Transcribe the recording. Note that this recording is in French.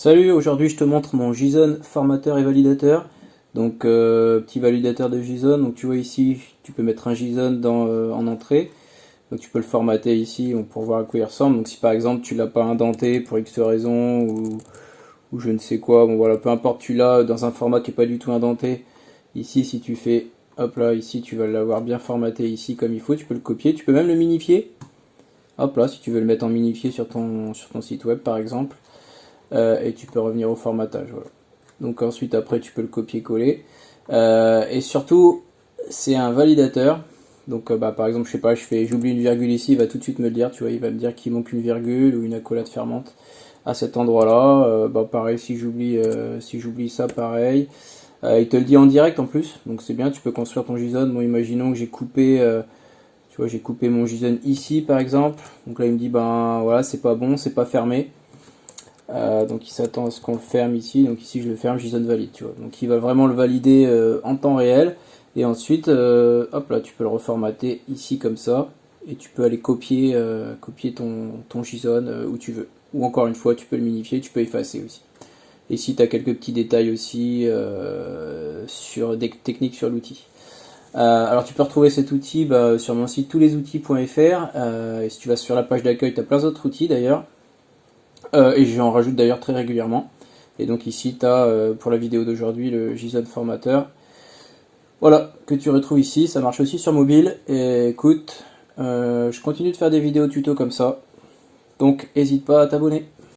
Salut, aujourd'hui je te montre mon JSON formateur et validateur. Donc petit validateur de JSON, donc tu vois ici tu peux mettre un JSON en entrée. Donc tu peux le formater ici pour voir à quoi il ressemble. Donc si par exemple tu l'as pas indenté pour X raison ou je ne sais quoi, bon voilà, peu importe, tu l'as dans un format qui est pas du tout indenté. Ici si tu fais, hop là, ici tu vas l'avoir bien formaté ici comme il faut, tu peux le copier, tu peux même le minifier. Hop là, si tu veux le mettre en minifié sur ton site web par exemple. Et tu peux revenir au formatage. Voilà. Donc ensuite après tu peux le copier-coller. Et surtout c'est un validateur. Donc par exemple je sais pas, j'oublie une virgule ici, il va tout de suite me le dire, tu vois, il va me dire qu'il manque une virgule ou une accolade fermante à cet endroit-là. Pareil si j'oublie ça pareil. Il te le dit en direct en plus, donc c'est bien, tu peux construire ton JSON. Bon imaginons que j'ai coupé tu vois, j'ai coupé mon JSON ici par exemple. Donc là il me dit ben voilà, c'est pas bon, c'est pas fermé. Donc il s'attend à ce qu'on le ferme ici, donc ici je le ferme, JSON valide, tu vois. Donc il va vraiment le valider en temps réel, et ensuite, hop là, tu peux le reformater ici comme ça, et tu peux aller copier ton JSON où tu veux. Ou encore une fois, tu peux le minifier, tu peux effacer aussi. Et ici tu as quelques petits détails aussi sur des techniques sur l'outil. Alors tu peux retrouver cet outil sur mon site toulesoutils.fr, et si tu vas sur la page d'accueil, tu as plein d'autres outils d'ailleurs. Et j'en rajoute d'ailleurs très régulièrement. Et donc ici, tu as pour la vidéo d'aujourd'hui le JSON formateur. Voilà, que tu retrouves ici. Ça marche aussi sur mobile. Et écoute, je continue de faire des vidéos tuto comme ça. Donc n'hésite pas à t'abonner.